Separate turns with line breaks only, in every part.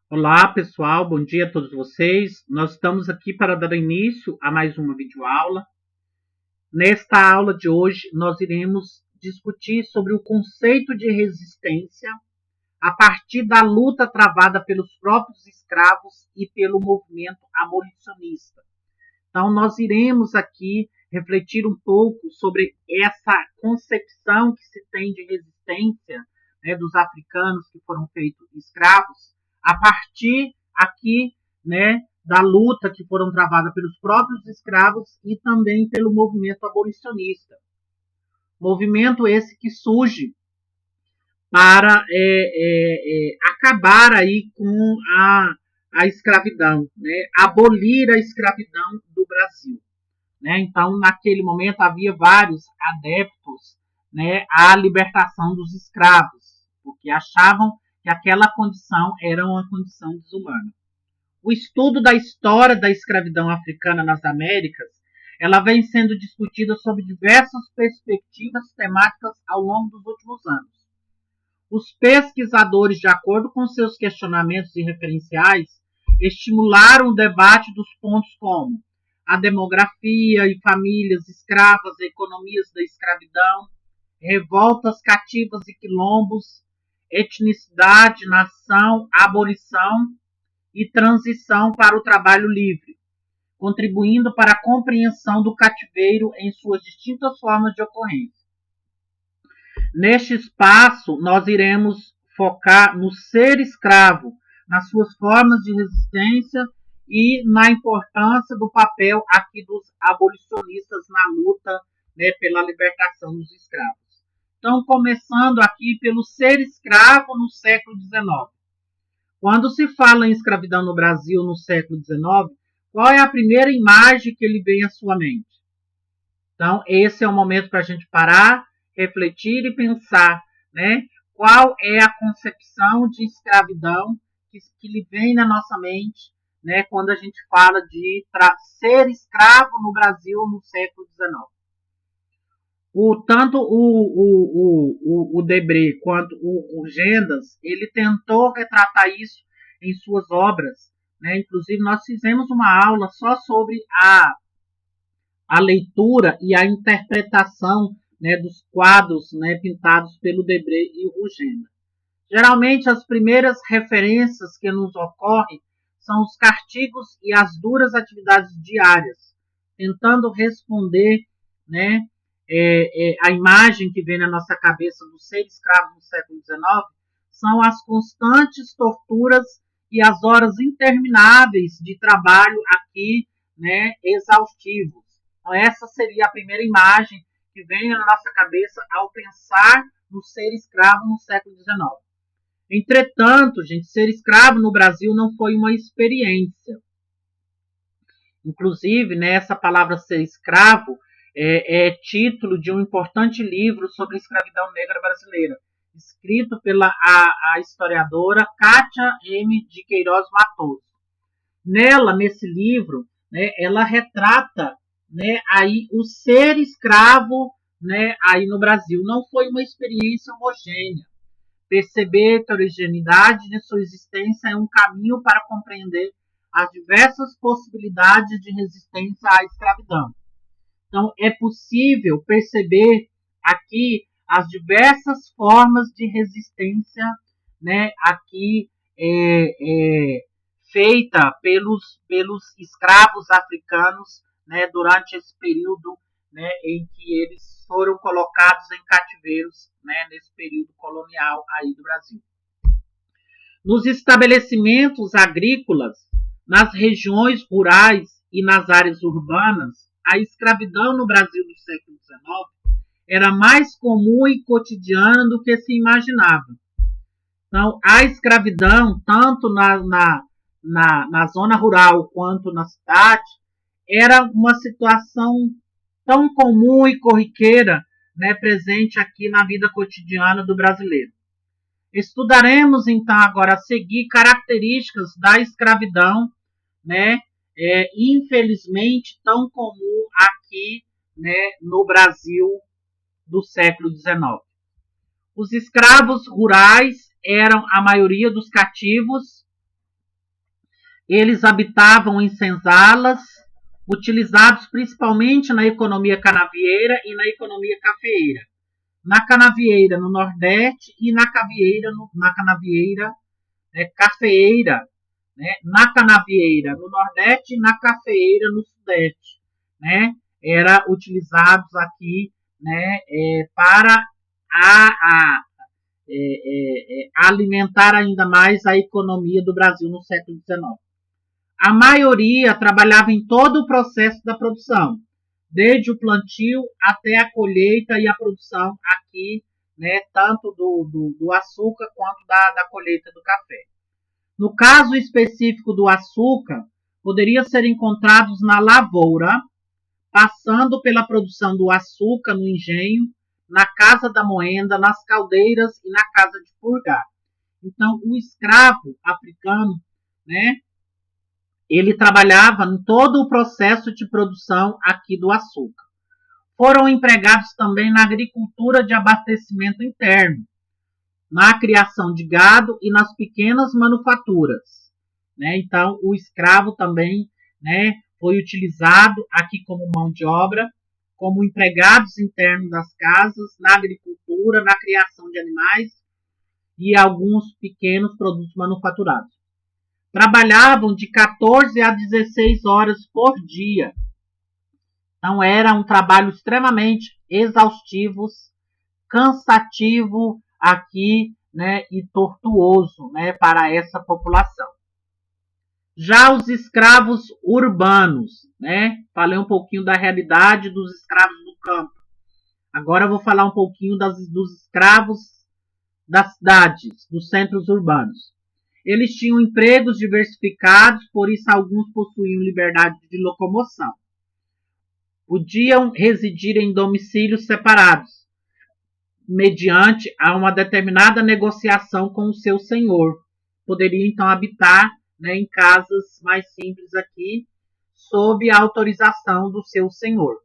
Olá, pessoal, bom dia a todos vocês. Nós estamos aqui para dar início a mais uma videoaula. Nesta aula de hoje, nós iremos discutir sobre o conceito de resistência a partir da luta travada pelos próprios escravos e pelo movimento abolicionista. Então, nós iremos aqui refletir um pouco sobre essa concepção que se tem de resistência, né, dos africanos que foram feitos escravos, a partir aqui, né, da luta que foram travada pelos próprios escravos e também pelo movimento abolicionista. Movimento esse que surge para acabar aí com a escravidão, né, abolir a escravidão do Brasil. Né? Então, naquele momento, havia vários adeptos, né, à libertação dos escravos, porque achavam que aquela condição era uma condição desumana. O estudo da história da escravidão africana nas Américas, ela vem sendo discutida sob diversas perspectivas temáticas ao longo dos últimos anos. Os pesquisadores, de acordo com seus questionamentos e referenciais, estimularam o debate dos pontos como a demografia e famílias escravas, economias da escravidão, revoltas cativas e quilombos, etnicidade, nação, abolição e transição para o trabalho livre, contribuindo para a compreensão do cativeiro em suas distintas formas de ocorrência. Neste espaço, nós iremos focar no ser escravo, nas suas formas de resistência e na importância do papel aqui dos abolicionistas na luta, né, pela libertação dos escravos. Então, começando aqui pelo ser escravo no século XIX. Quando se fala em escravidão no Brasil no século XIX, qual é a primeira imagem que ele vem à sua mente? Então, esse é o momento para a gente parar, refletir e pensar, né, qual é a concepção de escravidão que lhe vem na nossa mente, né, quando a gente fala de ser escravo no Brasil no século XIX. Tanto o Debré quanto o Gendas, ele tentou retratar isso em suas obras, né? Inclusive, nós fizemos uma aula só sobre a leitura e a interpretação, né, dos quadros, né, pintados pelo Debré e o Rugenda. Geralmente, as primeiras referências que nos ocorrem são os castigos e as duras atividades diárias, tentando responder, né, a imagem que vem na nossa cabeça do ser escravo no século XIX são as constantes torturas e as horas intermináveis de trabalho aqui, né, exaustivos. Então, essa seria a primeira imagem que vem na nossa cabeça ao pensar no ser escravo no século XIX. Entretanto, gente, ser escravo no Brasil não foi uma experiência. Inclusive, né, essa palavra ser escravo é título de um importante livro sobre a escravidão negra brasileira, escrito pela a historiadora Kátia M. de Queiroz Matoso. Nesse livro, né, ela retrata, né, aí o ser escravo, né, aí no Brasil. Não foi uma experiência homogênea. Perceber a heterogeneidade de sua existência é um caminho para compreender as diversas possibilidades de resistência à escravidão. Então, é possível perceber aqui as diversas formas de resistência, né, aqui feita pelos escravos africanos, né, durante esse período, né, em que eles foram colocados em cativeiros, né, nesse período colonial aí do Brasil. Nos estabelecimentos agrícolas, nas regiões rurais e nas áreas urbanas, a escravidão no Brasil do século XIX era mais comum e cotidiana do que se imaginava. Então, a escravidão, tanto na zona rural quanto na cidade, era uma situação tão comum e corriqueira, né, presente aqui na vida cotidiana do brasileiro. Estudaremos, então, agora a seguir características da escravidão, né, infelizmente tão comum aqui, né, no Brasil do século XIX. Os escravos rurais eram a maioria dos cativos, Eles habitavam em senzalas, utilizados principalmente na economia canavieira e na economia cafeeira. Na canavieira no Nordeste e na canavieira cafeeira, né? Na canavieira no Nordeste e na cafeeira no Sudeste, né? Era utilizados aqui, né, para alimentar ainda mais a economia do Brasil no século XIX. A maioria trabalhava em todo o processo da produção, desde o plantio até a colheita e a produção aqui, né, tanto do açúcar quanto da colheita do café. No caso específico do açúcar, poderia ser encontrados na lavoura, passando pela produção do açúcar no engenho, na casa da moenda, nas caldeiras e na casa de purgar. Então, o escravo africano, né, ele trabalhava em todo o processo de produção aqui do açúcar. Foram empregados também na agricultura de abastecimento interno, na criação de gado e nas pequenas manufaturas, né? Então, o escravo também, né, foi utilizado aqui como mão de obra, como empregados internos das casas, na agricultura, na criação de animais e alguns pequenos produtos manufaturados. Trabalhavam de 14 a 16 horas por dia. Então, era um trabalho extremamente exaustivo, cansativo aqui, né, e tortuoso, né, para essa população. Já os escravos urbanos, né, falei um pouquinho da realidade dos escravos do campo. Agora eu vou falar um pouquinho dos escravos das cidades, dos centros urbanos. Eles tinham empregos diversificados, por isso alguns possuíam liberdade de locomoção. Podiam residir em domicílios separados, mediante a uma determinada negociação com o seu senhor. Poderiam então habitar, né, em casas mais simples aqui, sob a autorização do seu senhor.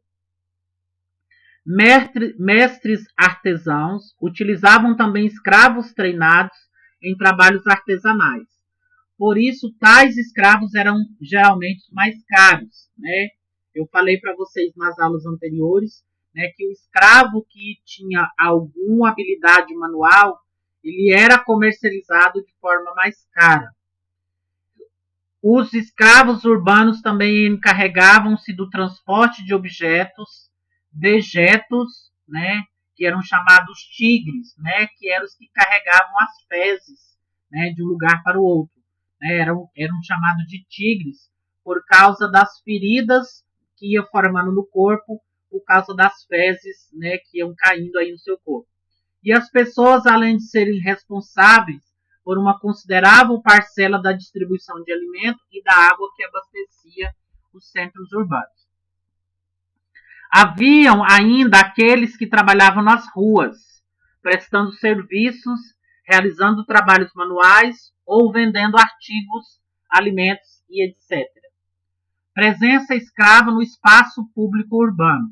Mestres artesãos utilizavam também escravos treinados em trabalhos artesanais. Por isso, tais escravos eram geralmente mais caros, né? Eu falei para vocês nas aulas anteriores, né, que o escravo que tinha alguma habilidade manual, ele era comercializado de forma mais cara. Os escravos urbanos também encarregavam-se do transporte de objetos, dejetos, né, que eram chamados tigres, né, que eram os que carregavam as fezes, né, de um lugar para o outro. Né, eram chamados de tigres por causa das feridas que iam formando no corpo, por causa das fezes, né, que iam caindo aí no seu corpo. E as pessoas, além de serem responsáveis por uma considerável parcela da distribuição de alimento e da água que abastecia os centros urbanos. Haviam ainda aqueles que trabalhavam nas ruas, prestando serviços, realizando trabalhos manuais ou vendendo artigos, alimentos e etc. Presença escrava no espaço público urbano.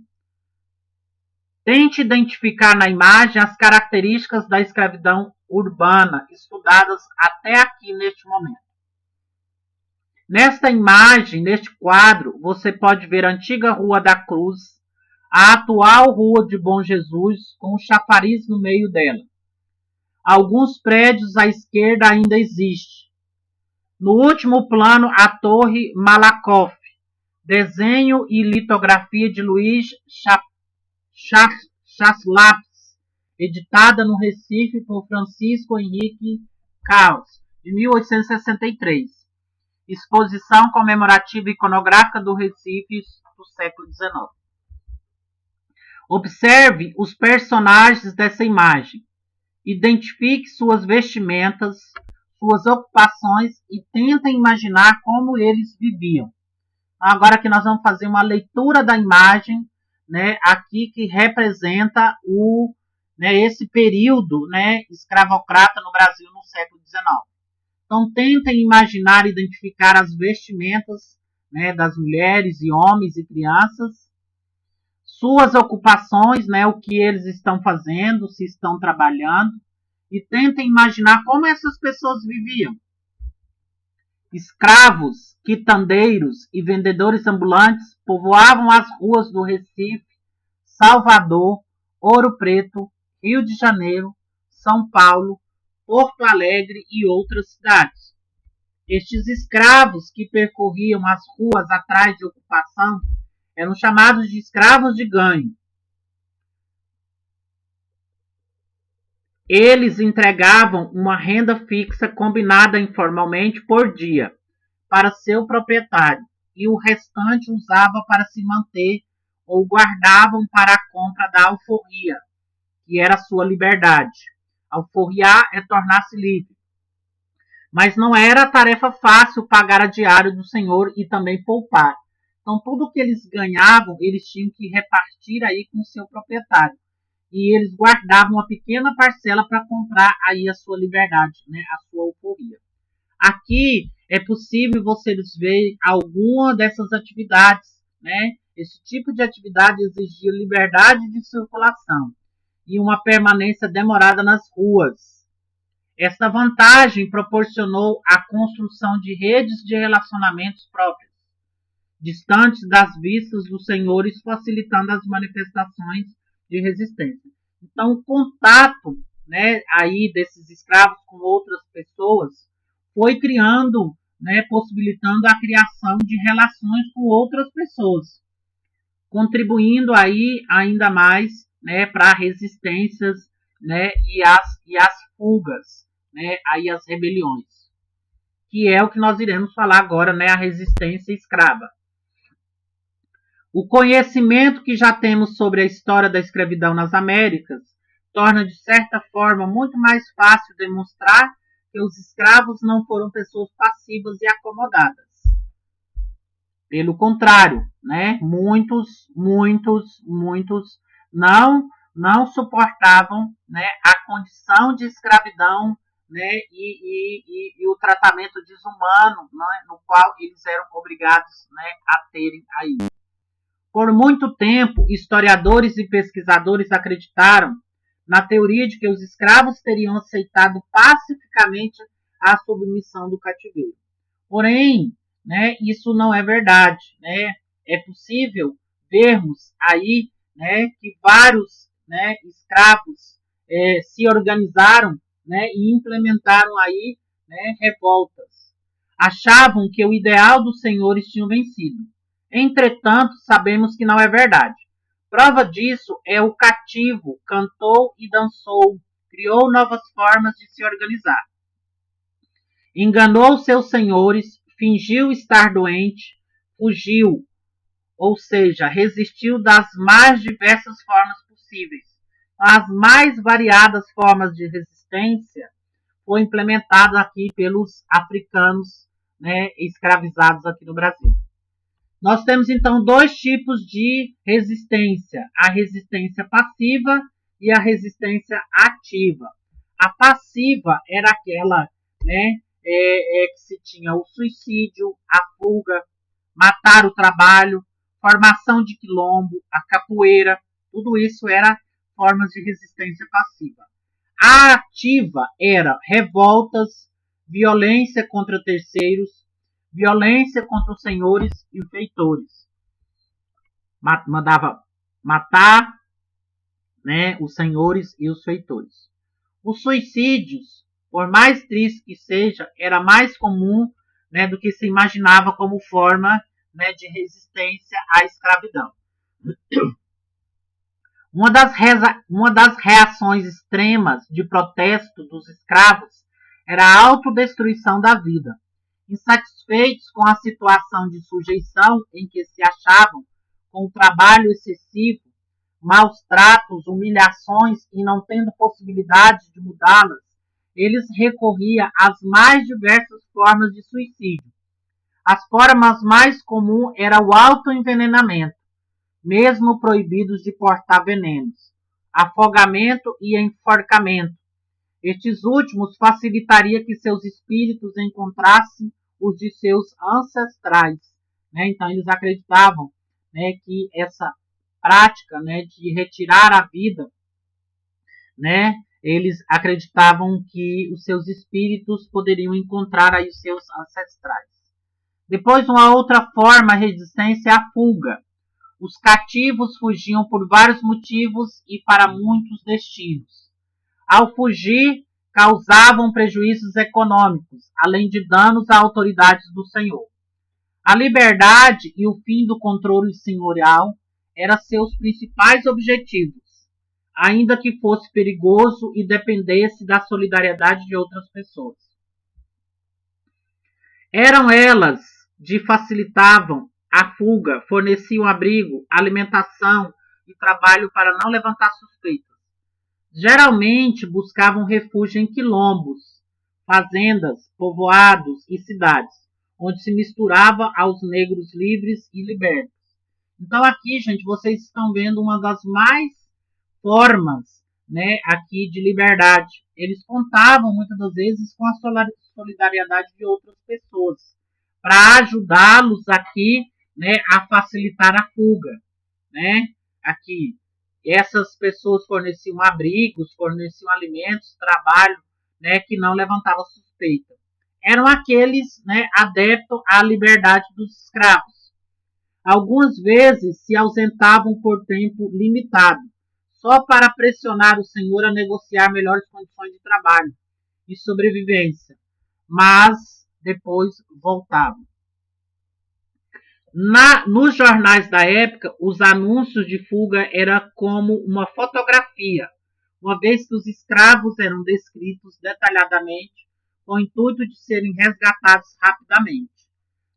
Tente identificar na imagem as características da escravidão urbana estudadas até aqui neste momento. Nesta imagem, neste quadro, você pode ver a antiga Rua da Cruz, a atual Rua de Bom Jesus, com um chafariz no meio dela. Alguns prédios à esquerda ainda existem. No último plano, a Torre Malakoff, desenho e litografia de Luiz Chaslapis, editada no Recife por Francisco Henrique Caos, de 1863. Exposição comemorativa iconográfica do Recife do século XIX. Observe os personagens dessa imagem. Identifique suas vestimentas, suas ocupações e tente imaginar como eles viviam. Agora que nós vamos fazer uma leitura da imagem, né, aqui que representa esse período, né, escravocrata no Brasil no século XIX. Então, tentem imaginar e identificar as vestimentas, né, das mulheres e homens e crianças, suas ocupações, né, o que eles estão fazendo, se estão trabalhando, e tentem imaginar como essas pessoas viviam. Escravos, quitandeiros e vendedores ambulantes povoavam as ruas do Recife, Salvador, Ouro Preto, Rio de Janeiro, São Paulo, Porto Alegre e outras cidades. Estes escravos que percorriam as ruas atrás de ocupação eram chamados de escravos de ganho. Eles entregavam uma renda fixa combinada informalmente por dia para seu proprietário e o restante usava para se manter ou guardavam para a compra da alforria, que era a sua liberdade. Alforriar é tornar-se livre. Mas não era tarefa fácil pagar a diário do senhor e também poupar. Então tudo que eles ganhavam, eles tinham que repartir aí com o seu proprietário. E eles guardavam uma pequena parcela para comprar aí a sua liberdade, né, a sua alforria. Aqui é possível vocês verem alguma dessas atividades, né? Esse tipo de atividade exigia liberdade de circulação e uma permanência demorada nas ruas. Essa vantagem proporcionou a construção de redes de relacionamentos próprias, distantes das vistas dos senhores, facilitando as manifestações de resistência. Então, o contato, né, aí desses escravos com outras pessoas foi criando, né, possibilitando a criação de relações com outras pessoas, contribuindo aí ainda mais, né, para resistências, né, e as fugas, né, aí as rebeliões, que é o que nós iremos falar agora, né, a resistência escrava. O conhecimento que já temos sobre a história da escravidão nas Américas torna, de certa forma, muito mais fácil demonstrar que os escravos não foram pessoas passivas e acomodadas. Pelo contrário, né, muitos não suportavam, né, a condição de escravidão, né, e o tratamento desumano, né, no qual eles eram obrigados, né, a terem aí. Por muito tempo, historiadores e pesquisadores acreditaram na teoria de que os escravos teriam aceitado pacificamente a submissão do cativeiro. Porém, né, isso não é verdade. Né? É possível vermos aí, né, que vários, né, escravos se organizaram, né, e implementaram aí, né, revoltas. Achavam que o ideal dos senhores tinha vencido. Entretanto, sabemos que não é verdade. Prova disso é o cativo, cantou e dançou, criou novas formas de se organizar. Enganou seus senhores, fingiu estar doente, fugiu, ou seja, resistiu das mais diversas formas possíveis. As mais variadas formas de resistência foram implementadas aqui pelos africanos, né, escravizados aqui no Brasil. Nós temos, então, dois tipos de resistência. A resistência passiva e a resistência ativa. A passiva era aquela, né, que se tinha o suicídio, a fuga, matar o trabalho, formação de quilombo, a capoeira. Tudo isso era formas de resistência passiva. A ativa era revoltas, violência contra terceiros, violência contra os senhores e os feitores. Mandava matar, né, os senhores e os feitores. Os suicídios, por mais triste que seja, era mais comum, né, do que se imaginava como forma, né, de resistência à escravidão. Uma das reações extremas de protesto dos escravos era a autodestruição da vida. Insatisfeitos com a situação de sujeição em que se achavam, com o trabalho excessivo, maus tratos, humilhações e não tendo possibilidade de mudá-las, eles recorriam às mais diversas formas de suicídio. As formas mais comuns eram o autoenvenenamento, mesmo proibidos de portar venenos, afogamento e enforcamento. Estes últimos facilitaria que seus espíritos encontrassem os de seus ancestrais. Né? Então, eles acreditavam, né, que essa prática, né, de retirar a vida, né, Eles acreditavam que os seus espíritos poderiam encontrar aí os seus ancestrais. Depois, uma outra forma de resistência é a fuga. Os cativos fugiam por vários motivos e para muitos destinos. Ao fugir, causavam prejuízos econômicos, além de danos a autoridades do Senhor. A liberdade e o fim do controle senhorial eram seus principais objetivos, ainda que fosse perigoso e dependesse da solidariedade de outras pessoas. Eram elas de facilitavam a fuga, forneciam abrigo, alimentação e trabalho para não levantar suspeitas. Geralmente buscavam refúgio em quilombos, fazendas, povoados e cidades, onde se misturava aos negros livres e libertos. Então aqui, gente, vocês estão vendo uma das mais formas, né, aqui de liberdade. Eles contavam muitas das vezes com a solidariedade de outras pessoas para ajudá-los aqui, né, a facilitar a fuga, né? Aqui essas pessoas forneciam abrigos, forneciam alimentos, trabalho, né, que não levantava suspeita. Eram aqueles, né, adeptos à liberdade dos escravos. Algumas vezes se ausentavam por tempo limitado, só para pressionar o senhor a negociar melhores condições de trabalho e sobrevivência, mas depois voltavam. Nos jornais da época, os anúncios de fuga eram como uma fotografia, uma vez que os escravos eram descritos detalhadamente com o intuito de serem resgatados rapidamente.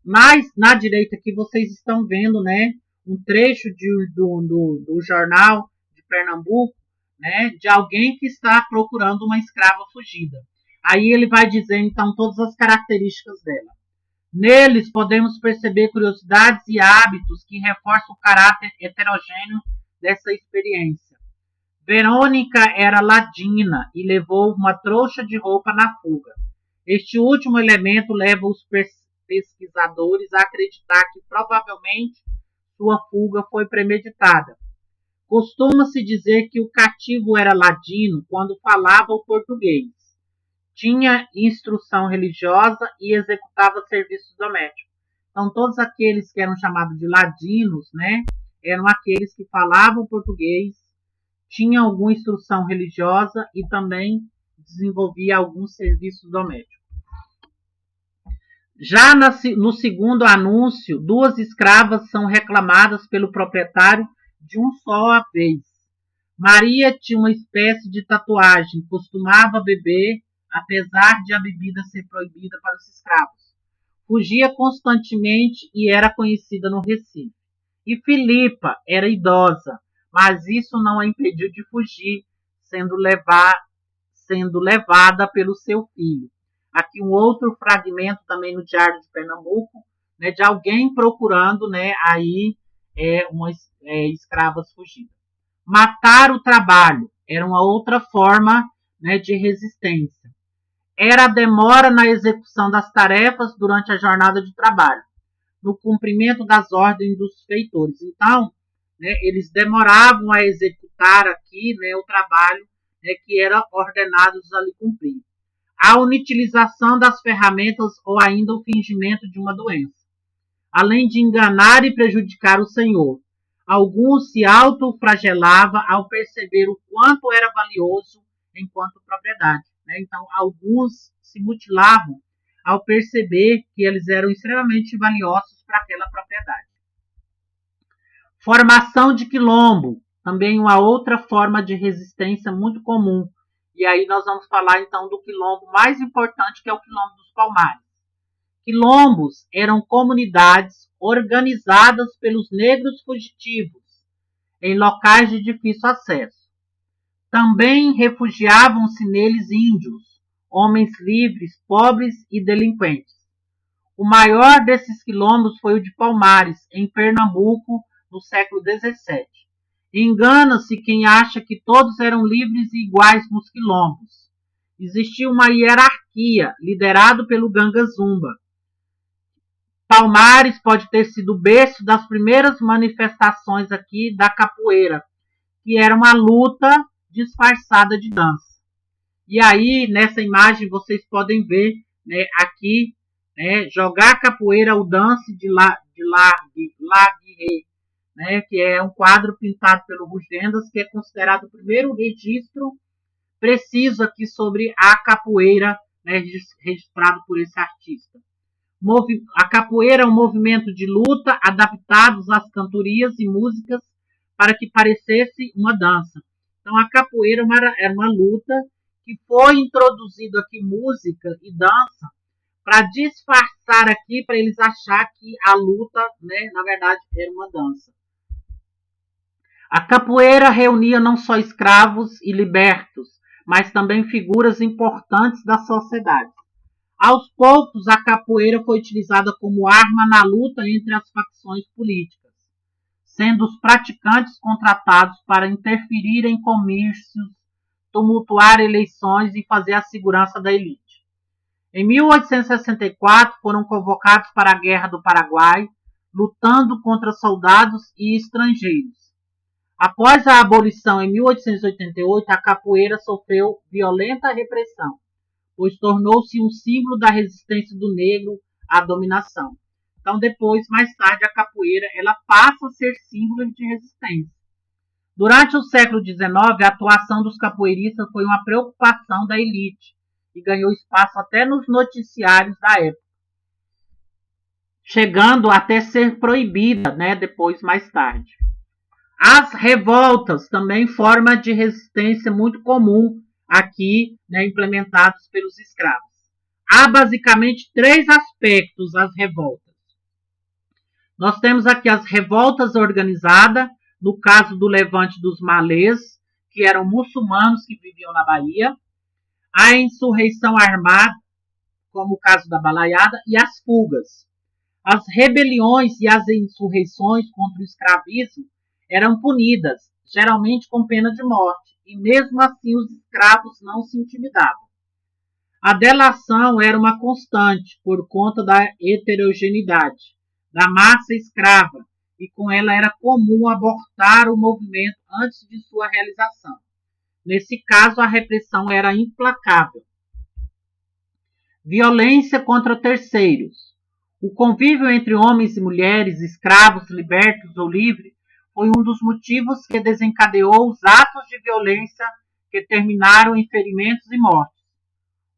Mas na direita aqui vocês estão vendo, né, um trecho do jornal de Pernambuco, né, de alguém que está procurando uma escrava fugida. Aí ele vai dizer então todas as características dela. Neles podemos perceber curiosidades e hábitos que reforçam o caráter heterogêneo dessa experiência. Verônica era ladina e levou uma trouxa de roupa na fuga. Este último elemento leva os pesquisadores a acreditar que provavelmente sua fuga foi premeditada. Costuma-se dizer que o cativo era ladino quando falava o português, tinha instrução religiosa e executava serviços domésticos. Então, todos aqueles que eram chamados de ladinos, né, eram aqueles que falavam português, tinham alguma instrução religiosa e também desenvolvia alguns serviços domésticos. Já no segundo anúncio, 2 escravas são reclamadas pelo proprietário de um só a vez. Maria tinha uma espécie de tatuagem, costumava beber, apesar de a bebida ser proibida para os escravos. Fugia constantemente e era conhecida no Recife. E Filipa era idosa, mas isso não a impediu de fugir, sendo levada pelo seu filho. Aqui um outro fragmento também no Diário de Pernambuco, né, de alguém procurando, né, aí escravas fugidas. Matar o trabalho era uma outra forma, né, de resistência. Era a demora na execução das tarefas durante a jornada de trabalho, no cumprimento das ordens dos feitores. Então, né, eles demoravam a executar aqui, né, o trabalho, né, que era ordenado a lhe cumprir. A inutilização das ferramentas ou ainda o fingimento de uma doença, além de enganar e prejudicar o Senhor. Alguns se autoflagelavam ao perceber o quanto era valioso enquanto propriedade. Então, alguns se mutilavam ao perceber que eles eram extremamente valiosos para aquela propriedade. Formação de quilombo, também uma outra forma de resistência muito comum. E aí nós vamos falar então do quilombo mais importante, que é o quilombo dos Palmares. Quilombos eram comunidades organizadas pelos negros fugitivos em locais de difícil acesso. Também refugiavam-se neles índios, homens livres, pobres e delinquentes. O maior desses quilombos foi o de Palmares, em Pernambuco, no século XVII. Engana-se quem acha que todos eram livres e iguais nos quilombos. Existia uma hierarquia, liderada pelo Ganga Zumba. Palmares pode ter sido o berço das primeiras manifestações aqui da capoeira, que era uma luta disfarçada de dança. E aí, nessa imagem, vocês podem ver, né, aqui, né, jogar capoeira, o dance de Laguerre, né, que é um quadro pintado pelo Rugendas, que é considerado o primeiro registro preciso aqui sobre a capoeira, né, registrado por esse artista. A capoeira é um movimento de luta adaptados às cantorias e músicas para que parecesse uma dança. Então, a capoeira era uma luta que foi introduzido aqui música e dança para disfarçar aqui, para eles achar que a luta, né, na verdade, era uma dança. A capoeira reunia não só escravos e libertos, mas também figuras importantes da sociedade. Aos poucos, a capoeira foi utilizada como arma na luta entre as facções políticas, sendo os praticantes contratados para interferir em comícios, tumultuar eleições e fazer a segurança da elite. Em 1864, foram convocados para a Guerra do Paraguai, lutando contra soldados e estrangeiros. Após a abolição em 1888, a capoeira sofreu violenta repressão, pois tornou-se um símbolo da resistência do negro à dominação. Então, depois, mais tarde, a capoeira ela passa a ser símbolo de resistência. Durante o século XIX, a atuação dos capoeiristas foi uma preocupação da elite e ganhou espaço até nos noticiários da época, chegando até ser proibida, né, depois, mais tarde. As revoltas, também forma de resistência muito comum aqui, né, implementados pelos escravos. Há basicamente 3 aspectos às revoltas. Nós temos aqui as revoltas organizadas, no caso do levante dos malês, que eram muçulmanos que viviam na Bahia, a insurreição armada, como o caso da Balaiada, e as fugas. As rebeliões e as insurreições contra o escravismo eram punidas, geralmente com pena de morte, e mesmo assim os escravos não se intimidavam. A delação era uma constante por conta da heterogeneidade da massa escrava, e com ela era comum abortar o movimento antes de sua realização. Nesse caso, a repressão era implacável. Violência contra terceiros. O convívio entre homens e mulheres, escravos, libertos ou livres, foi um dos motivos que desencadeou os atos de violência que terminaram em ferimentos e mortes.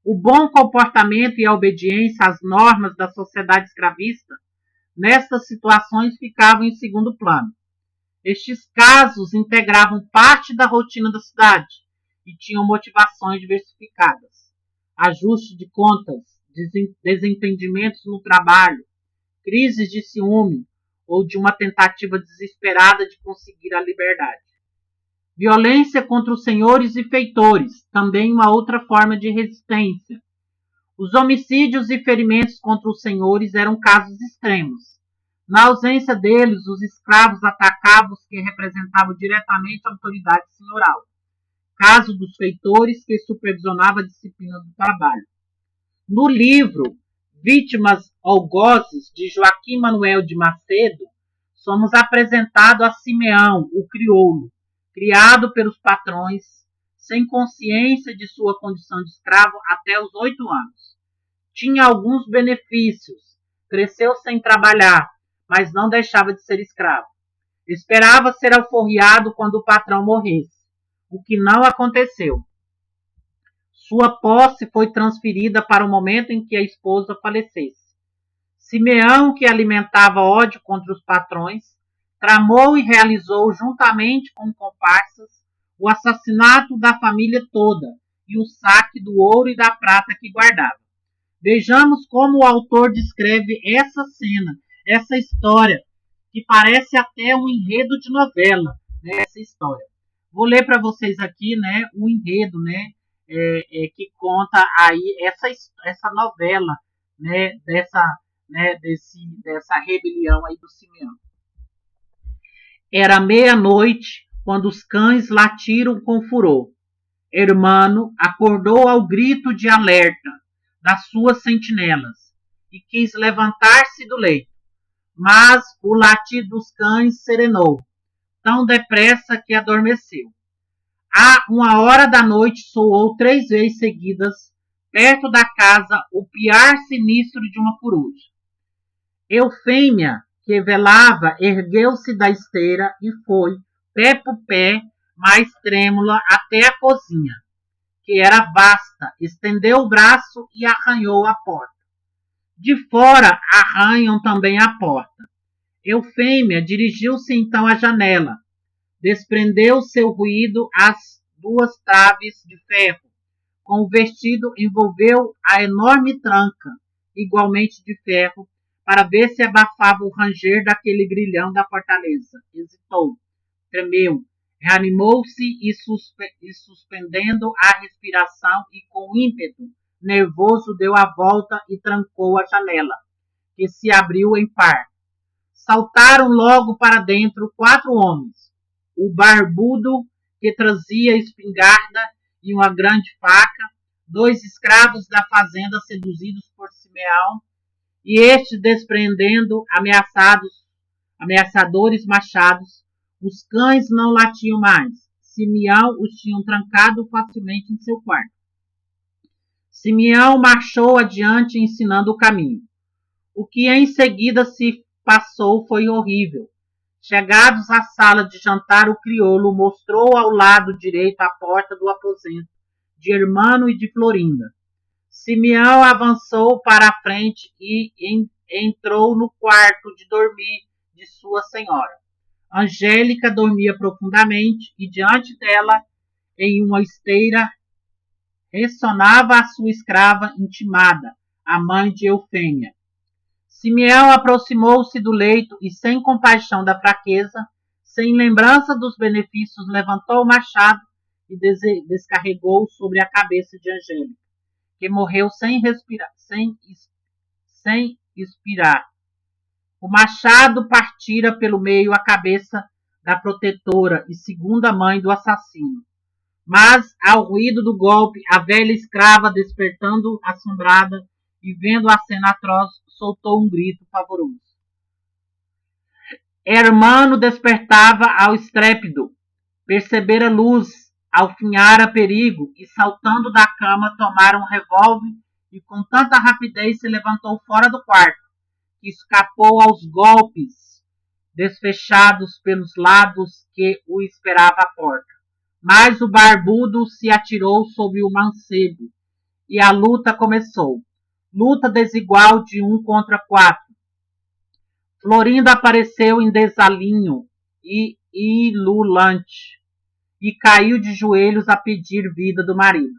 O bom comportamento e a obediência às normas da sociedade escravista, nestas situações, ficavam em segundo plano. Estes casos integravam parte da rotina da cidade e tinham motivações diversificadas. Ajuste de contas, desentendimentos no trabalho, crises de ciúme ou de uma tentativa desesperada de conseguir a liberdade. Violência contra os senhores e feitores, também uma outra forma de resistência. Os homicídios e ferimentos contra os senhores eram casos extremos. Na ausência deles, os escravos atacavam os que representavam diretamente a autoridade senhoral. Caso dos feitores, que supervisionava a disciplina do trabalho. No livro Vítimas Algozes, de Joaquim Manuel de Macedo, somos apresentados a Simeão, o crioulo, criado pelos patrões, sem consciência de sua condição de escravo até os 8 anos. Tinha alguns benefícios, cresceu sem trabalhar, mas não deixava de ser escravo. Esperava ser alforriado quando o patrão morresse, o que não aconteceu. Sua posse foi transferida para o momento em que a esposa falecesse. Simeão, que alimentava ódio contra os patrões, tramou e realizou, juntamente com comparsas, o assassinato da família toda e o saque do ouro e da prata que guardava. Vejamos como o autor descreve essa cena, essa história, que parece até um enredo de novela, né, essa história. Vou ler para vocês aqui, né, um enredo, né, que conta aí essa novela, né, dessa rebelião aí do Simeão. Era meia-noite quando os cães latiram com furor. Hermano acordou ao grito de alerta das suas sentinelas e quis levantar-se do leito, mas o latir dos cães serenou, tão depressa que adormeceu. À 1 hora da noite soou 3 vezes seguidas, perto da casa, o piar sinistro de uma coruja. Eufêmia, que velava, ergueu-se da esteira e foi, pé por pé, mais trêmula, até a cozinha, que era vasta, estendeu o braço e arranhou a porta. De fora arranham também a porta. Eufêmia dirigiu-se então à janela, desprendeu seu ruído às 2 traves de ferro, com o vestido envolveu a enorme tranca, igualmente de ferro, para ver se abafava o ranger daquele grilhão da fortaleza. Hesitou, tremeu, reanimou-se e suspendendo a respiração e com ímpeto nervoso deu a volta e trancou a janela, que se abriu em par. Saltaram logo para dentro 4 homens. O barbudo, que trazia espingarda e uma grande faca, 2 escravos da fazenda seduzidos por Simeão, e este desprendendo ameaçadores machados. Os cães não latiam mais. Simeão os tinha trancado facilmente em seu quarto. Simeão marchou adiante ensinando o caminho. O que em seguida se passou foi horrível. Chegados à sala de jantar, o crioulo mostrou ao lado direito a porta do aposento de Hermano e de Florinda. Simeão avançou para a frente e entrou no quarto de dormir de sua senhora. Angélica dormia profundamente e diante dela, em uma esteira, ressonava a sua escrava intimada, a mãe de Eufêmia. Simeão aproximou-se do leito e, sem compaixão da fraqueza, sem lembrança dos benefícios, levantou o machado e descarregou sobre a cabeça de Angélica, que morreu sem expirar. O machado partira pelo meio a cabeça da protetora e segunda mãe do assassino. Mas, ao ruído do golpe, a velha escrava, despertando assombrada e vendo a cena atroz, soltou um grito pavoroso. Hermano despertava ao estrépito, percebera luz, alfinhara perigo e, saltando da cama, tomara um revólver e com tanta rapidez se levantou fora do quarto, que escapou aos golpes desfechados pelos lados que o esperava à porta. Mas o barbudo se atirou sobre o mancebo e a luta começou. Luta desigual de 1 contra 4. Florinda apareceu em desalinho e ilulante e caiu de joelhos a pedir vida do marido.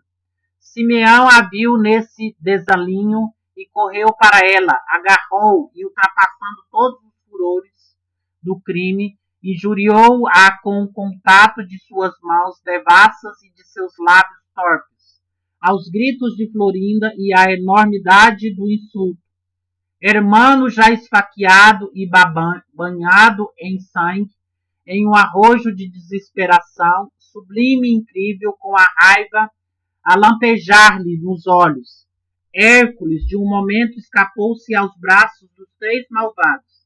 Simeão a viu nesse desalinho e correu para ela, agarrou e, ultrapassando todos os furores do crime, injuriou-a com o contato de suas mãos devassas e de seus lábios torpes, aos gritos de Florinda e à enormidade do insulto. Hermano, já esfaqueado e banhado em sangue, em um arrojo de desesperação, sublime e incrível, com a raiva a lampejar-lhe nos olhos. Hércules, de um momento, escapou-se aos braços dos 3 malvados.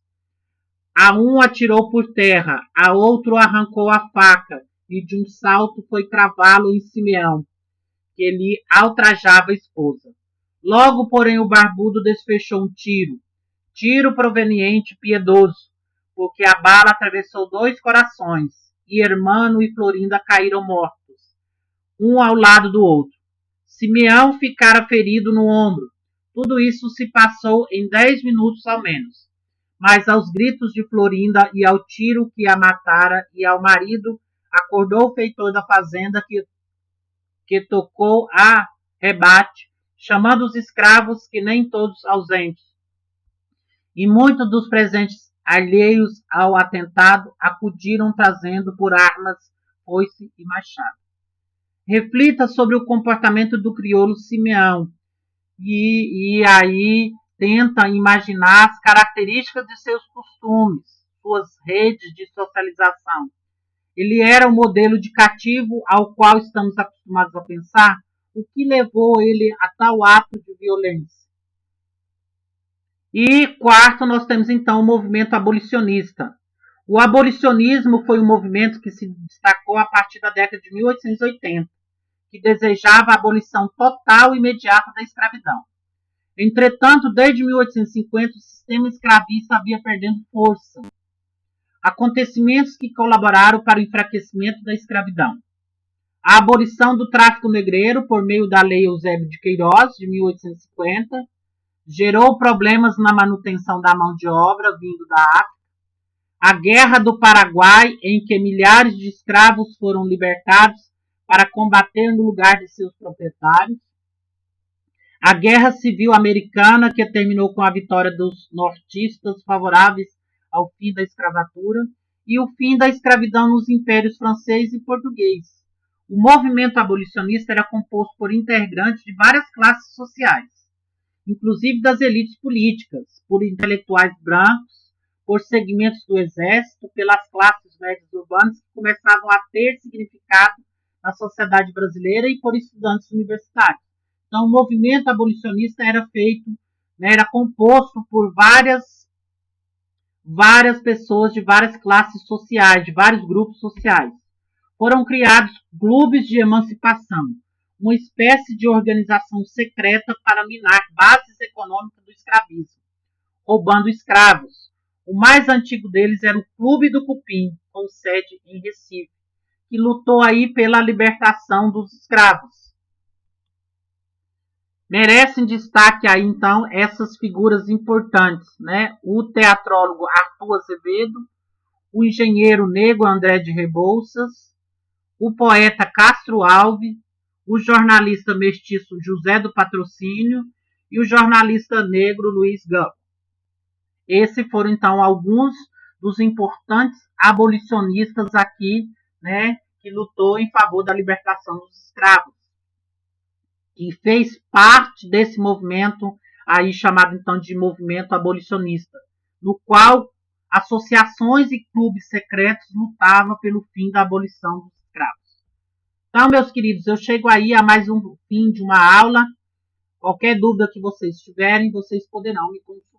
A um atirou por terra, a outro arrancou a faca, e de um salto foi cravá-lo em Simeão, que lhe ultrajava a esposa. Logo, porém, o barbudo desfechou um tiro proveniente piedoso, porque a bala atravessou 2 corações, e Hermano e Florinda caíram mortos, um ao lado do outro. Simeão ficara ferido no ombro. Tudo isso se passou em 10 minutos ao menos. Mas aos gritos de Florinda e ao tiro que a matara e ao marido, acordou o feitor da fazenda que tocou a rebate, chamando os escravos, que nem todos ausentes. E muitos dos presentes alheios ao atentado acudiram trazendo por armas foice e machado. Reflita sobre o comportamento do crioulo Simeão e aí tenta imaginar as características de seus costumes, suas redes de socialização. Ele era um modelo de cativo ao qual estamos acostumados a pensar. O que levou ele a tal ato de violência? E quarto, nós temos então o movimento abolicionista. O abolicionismo foi um movimento que se destacou a partir da década de 1880, que desejava a abolição total e imediata da escravidão. Entretanto, desde 1850, o sistema escravista havia perdendo força. Acontecimentos que colaboraram para o enfraquecimento da escravidão. A abolição do tráfico negreiro por meio da Lei Eusébio de Queiroz, de 1850, gerou problemas na manutenção da mão de obra vindo da África. A Guerra do Paraguai, em que milhares de escravos foram libertados para combater no lugar de seus proprietários. A Guerra Civil Americana, que terminou com a vitória dos nortistas favoráveis ao fim da escravatura, e o fim da escravidão nos impérios francês e português. O movimento abolicionista era composto por integrantes de várias classes sociais, inclusive das elites políticas, por intelectuais brancos, por segmentos do exército, pelas classes médias urbanas que começavam a ter significado na sociedade brasileira e por estudantes universitários. Então, o movimento abolicionista era feito, era composto por várias pessoas de várias classes sociais, de vários grupos sociais. Foram criados clubes de emancipação, uma espécie de organização secreta para minar bases econômicas do escravismo, roubando escravos. O mais antigo deles era o Clube do Cupim, com sede em Recife, que lutou aí pela libertação dos escravos. Merecem destaque aí, então, essas figuras importantes, né? O teatrólogo Arthur Azevedo, o engenheiro negro André de Rebouças, o poeta Castro Alves, o jornalista mestiço José do Patrocínio e o jornalista negro Luiz Gama. Esses foram, então, alguns dos importantes abolicionistas aqui, né, que lutou em favor da libertação dos escravos. E fez parte desse movimento aí chamado então de movimento abolicionista, no qual associações e clubes secretos lutavam pelo fim da abolição dos escravos. Então, meus queridos, eu chego aí a mais um fim de uma aula. Qualquer dúvida que vocês tiverem, vocês poderão me consultar.